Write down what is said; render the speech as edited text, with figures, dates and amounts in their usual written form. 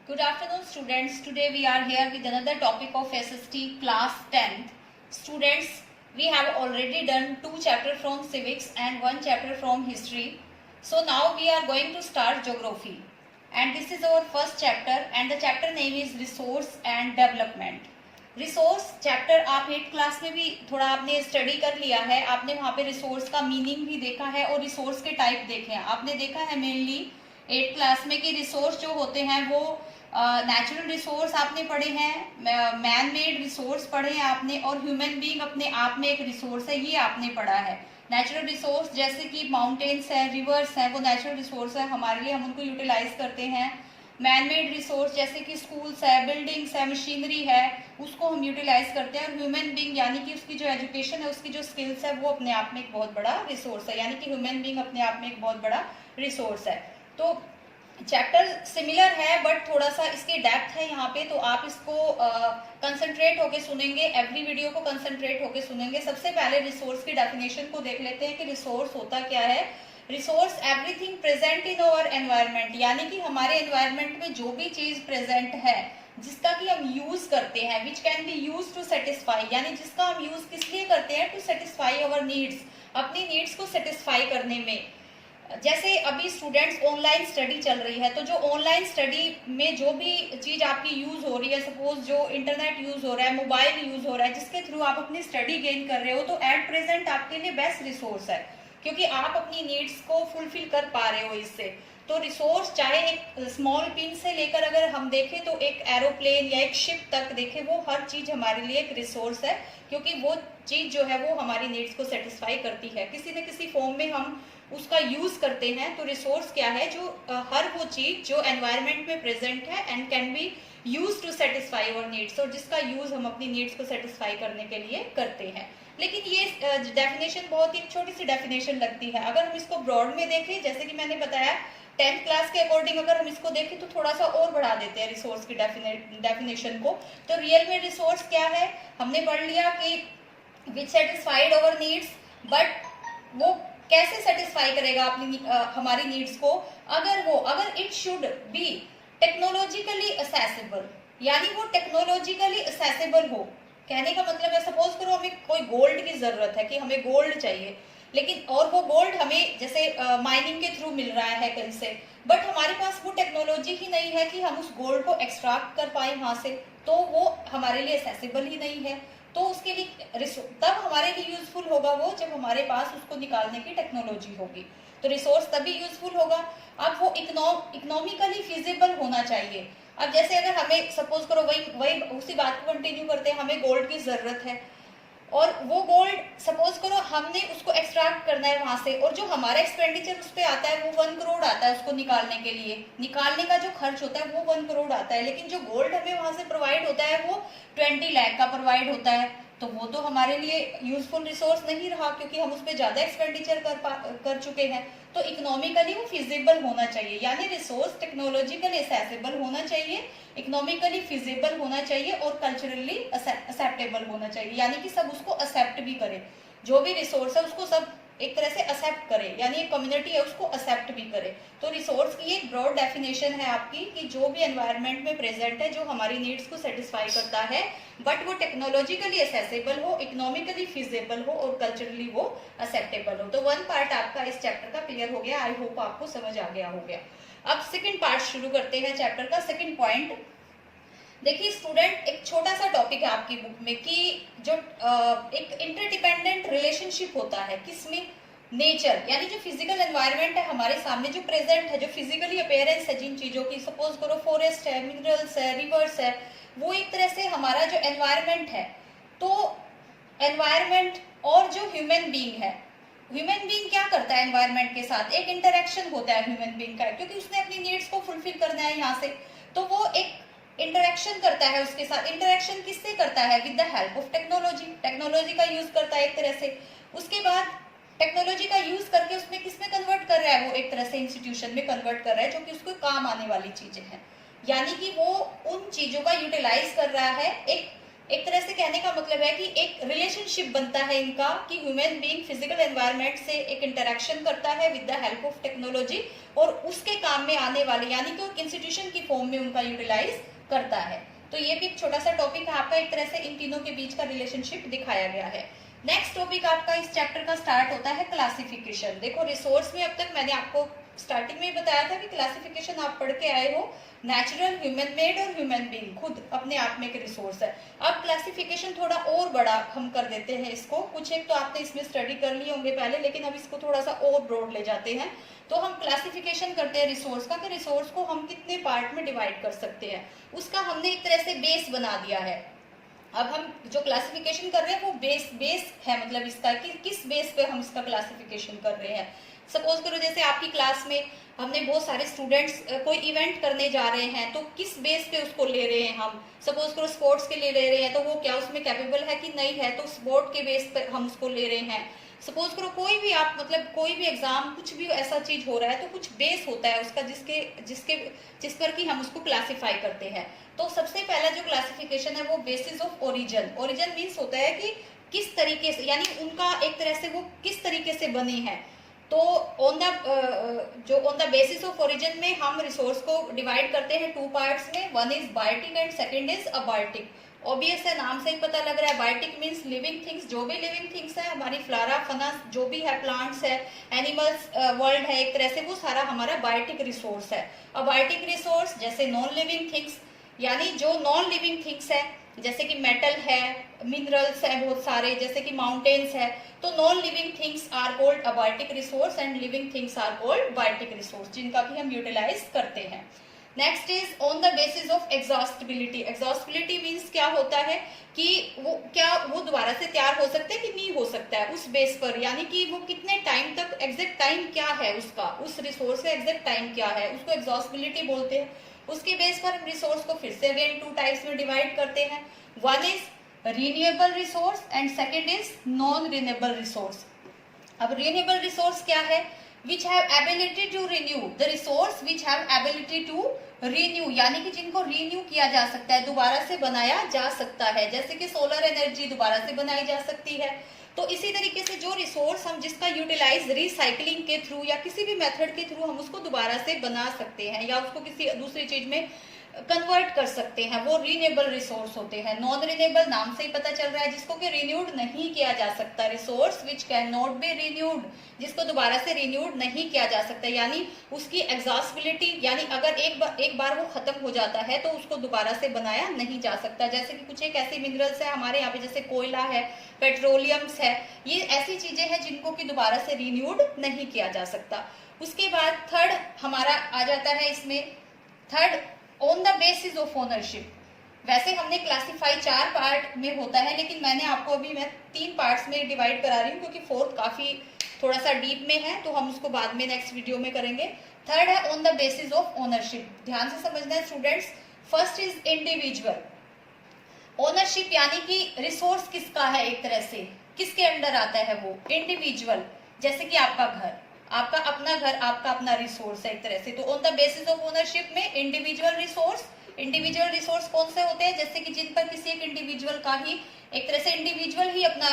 Good afternoon, students. Today we are here with another topic of SST class 10th. Students, we have already done 2 chapters from civics and 1 chapter from history. So now we are going to start geography. And this is our first chapter and the chapter name is resource and development. Resource chapter आप 8th class में भी थोड़ा आपने study कर लिया है. आपने वहाँ पे रिसोर्स का मीनिंग भी देखा है और रिसोर्स के टाइप देखे हैं. आपने देखा है मेनली 8th क्लास में कि रिसोर्स जो होते हैं वो नेचुरल रिसोर्स आपने पढ़े हैं, मैन मेड रिसोर्स पढ़े हैं आपने, और ह्यूमन बीइंग अपने आप में एक रिसोर्स है, ये आपने पढ़ा है. नेचुरल रिसोर्स जैसे कि माउंटेन्स है, रिवर्स है, वो नेचुरल रिसोर्स है हमारे लिए, हम उनको यूटिलाइज करते हैं. मैन मेड रिसोर्स जैसे कि स्कूल्स है, बिल्डिंग्स है, मशीनरी है, उसको हम यूटिलाइज करते हैं. और ह्यूमन बीइंग यानी कि उसकी जो एजुकेशन है, उसकी जो स्किल्स है, वो अपने आप में एक बहुत बड़ा रिसोर्स है. यानी कि ह्यूमन बीइंग अपने आप में एक बहुत बड़ा रिसोर्स है. तो चैप्टर सिमिलर है बट थोड़ा सा इसकी डेप्थ है यहाँ पे, तो आप इसको कंसंट्रेट होके सुनेंगे, एवरी वीडियो को कंसंट्रेट होके सुनेंगे. सबसे पहले रिसोर्स की डेफिनेशन को देख लेते हैं कि रिसोर्स होता क्या है. Resource everything present in our environment, यानी कि हमारे एनवायरनमेंट में जो भी चीज प्रेजेंट है जिसका कि हम यूज करते हैं, which can be use to satisfy, यानी जिसका हम यूज किस लिए करते हैं, टू सेटिस्फाई अवर नीड्स, अपनी नीड्स को सेटिस्फाई करने में. जैसे अभी स्टूडेंट्स ऑनलाइन स्टडी चल रही है, तो जो ऑनलाइन स्टडी में जो भी चीज आपकी यूज हो रही है, सपोज जो इंटरनेट यूज हो रहा है, मोबाइल यूज हो रहा है, जिसके थ्रू आप अपनी स्टडी गेन कर रहे हो, तो एट प्रेजेंट आपके लिए बेस्ट रिसोर्स है, क्योंकि आप अपनी नीड्स को फुलफिल कर पा रहे हो इससे. तो रिसोर्स चाहे एक स्मॉल पिन से लेकर अगर हम देखें तो एक एरोप्लेन या एक शिप तक देखें, वो हर चीज हमारे लिए एक रिसोर्स है, क्योंकि वो चीज जो है वो हमारी नीड्स को सेटिस्फाई करती है. किसी न किसी फॉर्म में हम उसका यूज करते हैं. तो रिसोर्स क्या है, जो हर वो चीज जो एनवायरनमेंट में प्रेजेंट है and can be use to satisfy our needs, और जिसका यूज हम अपनी नीड्स को सेटिस्फाई करने के लिए करते हैं. लेकिन ये डेफिनेशन बहुत ही छोटी सी डेफिनेशन लगती है. अगर हम इसको ब्रॉड में देखें, जैसे कि मैंने बताया 10th क्लास के अकॉर्डिंग अगर हम इसको देखें तो थोड़ा सा और बढ़ा देते हैं रिसोर्स की डेफिनेशन को. तो रियल में रिसोर्स क्या है, हमने पढ़ लिया कि विच सेटिस्फाइड अवर नीड्स, बट वो कैसे सेटिस्फाई करेगा अपनी हमारी नीड्स को, अगर it should be technologically accessible, यानी वो टेक्नोलॉजिकली असेसिबल हो. कहने का मतलब है, सपोज करो हमें कोई गोल्ड की जरूरत है, कि हमें गोल्ड चाहिए, लेकिन और वो गोल्ड हमें जैसे माइनिंग के थ्रू मिल रहा है कहीं से, बट हमारे पास वो टेक्नोलॉजी ही नहीं है कि हम उस गोल्ड को एक्सट्रैक्ट कर पाए वहां से, तो वो हमारे लिए असेसिबल ही नहीं है. तो उसके लिए तब हमारे लिए यूजफुल होगा वो, जब हमारे पास उसको निकालने की टेक्नोलॉजी होगी. तो रिसोर्स तभी यूजफुल होगा. अब वो इकोनॉमिकली फिजिबल होना चाहिए. अब जैसे अगर हमें सपोज करो वही उसी बात को कंटिन्यू करते हैं, हमें गोल्ड की जरूरत है, और वो गोल्ड सपोज करो हमने उसको एक्सट्रैक्ट करना है वहां से, और जो हमारा एक्सपेंडिचर उस पर आता है वो 1 करोड़ आता है उसको निकालने के लिए. निकालने का जो खर्च होता है वो 1 करोड़ आता है, लेकिन जो गोल्ड हमें वहां से प्रोवाइड होता है वो 20 लाख का प्रोवाइड होता है. तो वो तो हमारे लिए यूजफुल रिसोर्स नहीं रहा, क्योंकि हम उस पर ज्यादा एक्सपेंडिचर कर चुके हैं. तो इकोनॉमिकली वो फिजिबल होना चाहिए, यानी रिसोर्स टेक्नोलॉजिकली एक्सेसिबल होना चाहिए, इकोनॉमिकली फिजिबल होना चाहिए, और कल्चरली एक्सेप्टेबल होना चाहिए, यानी कि सब उसको एक्सेप्ट भी करे. जो भी रिसोर्स है उसको सब एक तरह से एक्सेप्ट करे, यानी एक कम्युनिटी है उसको एक्सेप्ट भी करे. तो रिसोर्स की एक ब्रॉड डेफिनेशन है आपकी, कि जो भी एनवायरनमेंट में प्रेजेंट है, जो हमारी नीड्स को सेटिस्फाई करता है, बट वो टेक्नोलॉजिकली एक्सेसिबल हो, इकोनॉमिकली फिजिबल हो, और कल्चरली वो एक्सेप्टेबल हो. तो 1 पार्ट आपका इस चैप्टर का क्लियर हो गया. आई होप आपको समझ आ गया हो गया. अब सेकंड पार्ट शुरू करते हैं चैप्टर का. सेकंड पॉइंट देखिए स्टूडेंट, एक छोटा सा टॉपिक है आपकी बुक में कि जो एक इंटरडिपेंडेंट रिलेशनशिप होता है किसमें, नेचर, यानी जो फिजिकल एनवायरनमेंट है हमारे सामने जो प्रेजेंट है, जो फिजिकली अपेयरेंस है जिन चीजों की, सपोज करो फॉरेस्ट है, मिनरल्स है, रिवर्स है, वो एक तरह से हमारा जो एनवायरनमेंट है. तो एनवायरनमेंट और जो ह्यूमन बीइंग है, ह्यूमन बीइंग क्या करता है एनवायरनमेंट के साथ, एक इंटरेक्शन होता है ह्यूमन बीइंग का, क्योंकि उसने अपनी नीड्स को फुलफिल करना है यहाँ से, तो वो एक इंटरेक्शन करता है उसके साथ. इंटरेक्शन किससे करता है, with the help of technology. Technology का यूज करता है एक तरह से. उसके बाद टेक्नोलॉजी का यूज करके उसमें किसमें कन्वर्ट कर रहा है, वो एक तरह से इंस्टीट्यूशन में कन्वर्ट कर रहा है, जो कि उसको काम आने वाली चीजें हैं. यानी कि वो उन चीजों का यूटिलाइज कर रहा है एक एक तरह से कहने का मतलब है कि एक रिलेशनशिप बनता है इनका कि ह्यूमन बीइंग फिजिकल एनवायरनमेंट से एक इंटरेक्शन करता है with the help of technology और उसके काम में आने वाले यानी कि इंस्टीट्यूशन की फॉर्म में उनका यूटिलाइज करता है। तो ये भी एक छोटा सा टॉपिक है आपका, एक तरह से इन तीनों के बीच का रिलेशनशिप दिखाया गया है। नेक्स्ट टॉपिक आपका इस चैप्टर का स्टार्ट होता है क्लासिफिकेशन। देखो रिसोर्स में अब तक मैंने आपको स्टार्टिंग में ही बताया था कि क्लासिफिकेशन आप पढ़ के आए हो, नेचुरल, ह्यूमन मेड और ह्यूमन बीइंग खुद अपने आप में एक रिसोर्स है। अब क्लासिफिकेशन थोड़ा और बड़ा हम कर देते हैं इसको, कुछ एक तो आपने इसमें स्टडी कर लिए होंगे पहले, लेकिन अब इसको थोड़ा सा और ब्रॉड ले जाते हैं। तो हम क्लासिफिकेशन करते हैं रिसोर्स का कि रिसोर्स को हम कितने पार्ट में डिवाइड कर सकते हैं, उसका हमने एक तरह से बेस बना दिया है। अब हम जो क्लासिफिकेशन कर रहे हैं वो बेस है, मतलब इसका कि किस बेस पे हम इसका क्लासिफिकेशन कर रहे हैं। सपोज करो जैसे आपकी क्लास में हमने बहुत सारे स्टूडेंट्स कोई इवेंट करने जा रहे हैं, तो किस बेस पे उसको ले रहे हैं हम। सपोज करो स्पोर्ट्स के लिए ले रहे हैं, तो वो क्या उसमें कैपेबल है कि नहीं है, तो स्पोर्ट के बेस पे हम उसको ले रहे हैं। सपोज करो कोई भी आप मतलब कोई भी एग्जाम कुछ भी ऐसा चीज हो रहा है, तो कुछ बेस होता है उसका जिस पर कि हम उसको क्लासिफाई करते हैं। तो सबसे पहला जो क्लासिफिकेशन है वो basis of origin. Origin means होता है कि किस तरीके से, यानी उनका एक तरह से वो किस तरीके से बने हैं। तो on the basis of origin में हम रिसोर्स को डिवाइड करते हैं टू पार्ट्स में, one is biotic and second is abiotic. Obvious है, नाम से ही पता लग रहा है, बायोटिक मीन्स लिविंग थिंग्स, जो भी लिविंग थिंग्स है हमारी फ्लारा फना जो भी है, प्लांट्स है, एनिमल्स वर्ल्ड है, एक तरह से वो सारा हमारा बायोटिक रिसोर्स है। अबायोटिक रिसोर्स जैसे नॉन लिविंग थिंग्स, यानी जो नॉन लिविंग थिंग्स है जैसे कि मेटल है, मिनरल्स है बहुत सारे, जैसे कि माउंटेन्स है, तो non living things are called abiotic resource and living things are called biotic resource, जिनका भी हम यूटिलाइज करते हैं। Next is on the basis of exhaustibility. Exhaustibility means क्या होता है कि वो दोबारा से तैयार हो सकता है कि नहीं हो सकता है, उस बेस पर, यानी कि वो कितने टाइम तक, एग्जैक्ट टाइम क्या है उसका, उस रिसोर्स का एग्जैक्ट टाइम क्या है, उसको एग्जॉस्टिबिलिटी बोलते हैं। उसके बेस पर हम रिसोर्स को फिर से अगेन टू टाइप्स में डिवाइड करते हैं, one is renewable resource and second is non renewable resource. अब रीन्यूएबल रिसोर्स क्या है, which have ability to renew, the resource which have ability to renew, यानी कि जिनको रीन्यू किया जा सकता है, दोबारा से बनाया जा सकता है, जैसे कि सोलर एनर्जी दोबारा से बनाई जा सकती है। तो इसी तरीके से जो रिसोर्स हम जिसका यूटिलाइज रिसाइकलिंग के थ्रू या किसी भी मेथड के थ्रू हम उसको दोबारा से बना सकते हैं या उसको किसी दूसरी चीज में कन्वर्ट कर सकते हैं, वो रीन्यूएबल रिसोर्स होते हैं। नॉन रीन्यूएबल नाम से ही पता चल रहा है, जिसको कि रिन्यूड नहीं किया जा सकता, resource which can not be renewed, जिसको दोबारा से रिन्यूड नहीं किया जा सकता, यानी उसकी एग्जॉस्टिबिलिटी, यानी अगर एक बार वो खत्म हो जाता है तो उसको दोबारा से बनाया नहीं जा सकता। जैसे कि कुछ एक ऐसे मिनरल्स है हमारे यहाँ पे, जैसे कोयला है, पेट्रोलियम्स है, ये ऐसी चीजें हैं जिनको कि दोबारा से रिन्यूड नहीं किया जा सकता। उसके बाद थर्ड हमारा आ जाता है इसमें, third on the basis of ownership. वैसे हमने क्लासिफाई 4 पार्ट में होता है, लेकिन मैंने आपको अभी मैं 3 पार्ट्स में डिवाइड करा रही हूँ क्योंकि फोर्थ काफी थोड़ा सा डीप में है, तो हम उसको बाद में नेक्स्ट वीडियो में करेंगे। थर्ड है on the basis of ownership, ध्यान से समझना है students. First is individual ownership, यानी कि रिसोर्स किसका है, एक तरह से किसके अंडर आता है वो, इंडिविजुअल। जैसे कि आपका घर, आपका अपना घर, आपका अपना रिसोर्स है एक तरह से। तो on the basis of ownership में इंडिविजुअल रिसोर्स कौन से होते हैं, जैसे कि जिन पर किसी एक इंडिविजुअल का ही एक तरह से इंडिविजुअल ही अपना